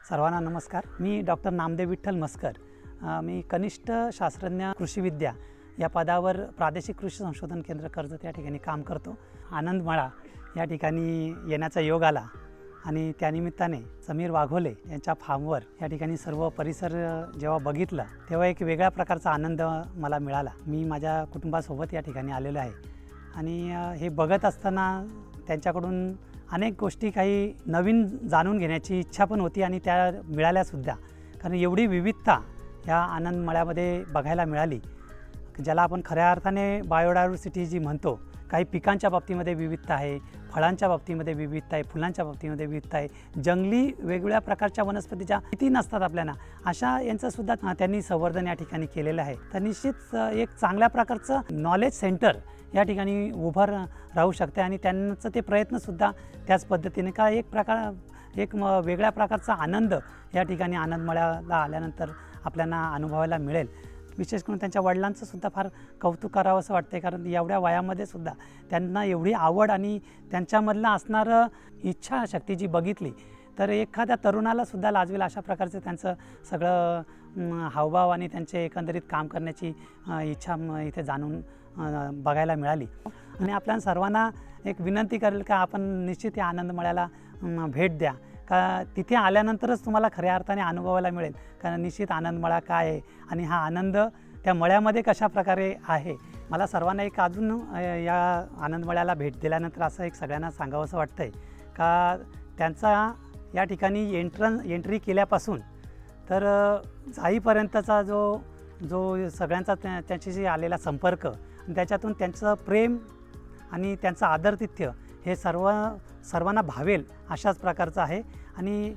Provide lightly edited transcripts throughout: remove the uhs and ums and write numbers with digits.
सर्वांना नमस्कार। मी डॉक्टर नामदेव विठ्ठल मस्कर। मी कनिष्ठ शास्त्रज्ञ कृषीविद्या या पदावर प्रादेशिक कृषी संशोधन केंद्र कर्जत या ठिकाणी काम करतो। आनंद मळा या ठिकाणी येण्याचा योग आला आणि त्यानिमित्ताने समीर वाघोले यांच्या फार्मवर या ठिकाणी सर्व परिसर जेव्हा बघितलं तेव्हा एक वेगळ्या प्रकारचा आनंद मला मिळाला। मी माझ्या कुटुंबासोबत या ठिकाणी आलेलो आहे आणि हे बघत असताना त्यांच्याकडून अनेक गोष्टी काही नवीन जाणून घेण्याची इच्छा पण होती आणि त्या मिळाल्यासुद्धा, कारण एवढी विविधता या आनंद मळ्यामध्ये बघायला मिळाली, ज्याला आपण खऱ्या अर्थाने बायोडायव्हर्सिटी जी म्हणतो। काही पिकांच्या बाबतीमध्ये विविधता आहे, फळांच्या बाबतीमध्ये विविधता आहे, फुलांच्या बाबतीमध्ये विविधता आहे, जंगली वेगवेगळ्या प्रकारच्या वनस्पतीच्या किती नसतात आपल्याला, अशा यांचंसुद्धा त्यांनी संवर्धन या ठिकाणी केलेलं आहे। तर निश्चित एक चांगल्या प्रकारचं नॉलेज सेंटर या ठिकाणी उभं राहू शकते आणि त्यांचं ते प्रयत्नसुद्धा त्याच पद्धतीने का एक वेगळ्या प्रकारचा आनंद या ठिकाणी आनंद मळ्याला आल्यानंतर आपल्याला अनुभवायला मिळेल। विशेष करून त्यांच्या वडिलांचं सुद्धा फार कौतुक करावं असं वाटते, कारण एवढ्या वयामध्ये सुद्धा त्यांना एवढी आवड आणि त्यांच्यामधलं असणारं इच्छाशक्ती जी बघितली तर एखाद्या तरुणाला सुद्धा लाजवेल अशा प्रकारचं त्यांचं सगळं हावभाव आणि त्यांचे एकंदरीत काम करण्याची इच्छा इथे जाणून बघायला मिळाली। आणि आपल्या सर्वांना एक विनंती करेल का आपण निश्चित या आनंद मळ्याला भेट द्या, का तिथे आल्यानंतरच तुम्हाला खऱ्या अर्थाने अनुभवायला मिळेल, कारण निश्चित आनंद मळा काय आहे आणि हा आनंद त्या मळ्यामध्ये कशा प्रकारे आहे। मला सर्वांना एक अजून या आनंद मळ्याला भेट दिल्यानंतर असं एक सगळ्यांना सांगावंसं वाटतं आहे का त्यांचा या ठिकाणी एंट्री केल्यापासून तर जाईपर्यंतचा जो सगळ्यांचा त्यांच्याशी आलेला संपर्क, त्याच्यातून त्यांचं प्रेम आणि त्यांचं आदरातिथ्य हे सर्वांना भावेल अशाच प्रकारचं आहे। आणि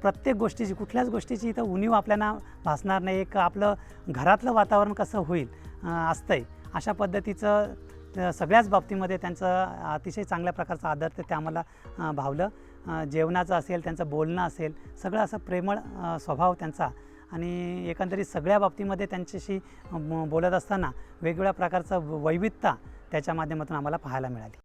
प्रत्येक गोष्टीची कुठल्याच गोष्टीची इथं उणीव आपल्याला भासणार नाही। एक आपलं घरातलं वातावरण कसं होईल असतंय अशा पद्धतीचं सगळ्याच बाबतीमध्ये त्यांचं अतिशय चांगल्या प्रकारचं आदरातिथ्य आम्हाला भावलं। जेवणाचं असेल, त्यांचं बोलणं असेल, सगळं असं प्रेमळ स्वभाव त्यांचा आणि एकंदरीत सगळ्या बाबतीमध्ये त्यांच्याशी बोलत असताना वेगवेगळ्या प्रकारचं वैविध्यता त्याच्या माध्यमातून आम्हाला पाहायला मिळाली।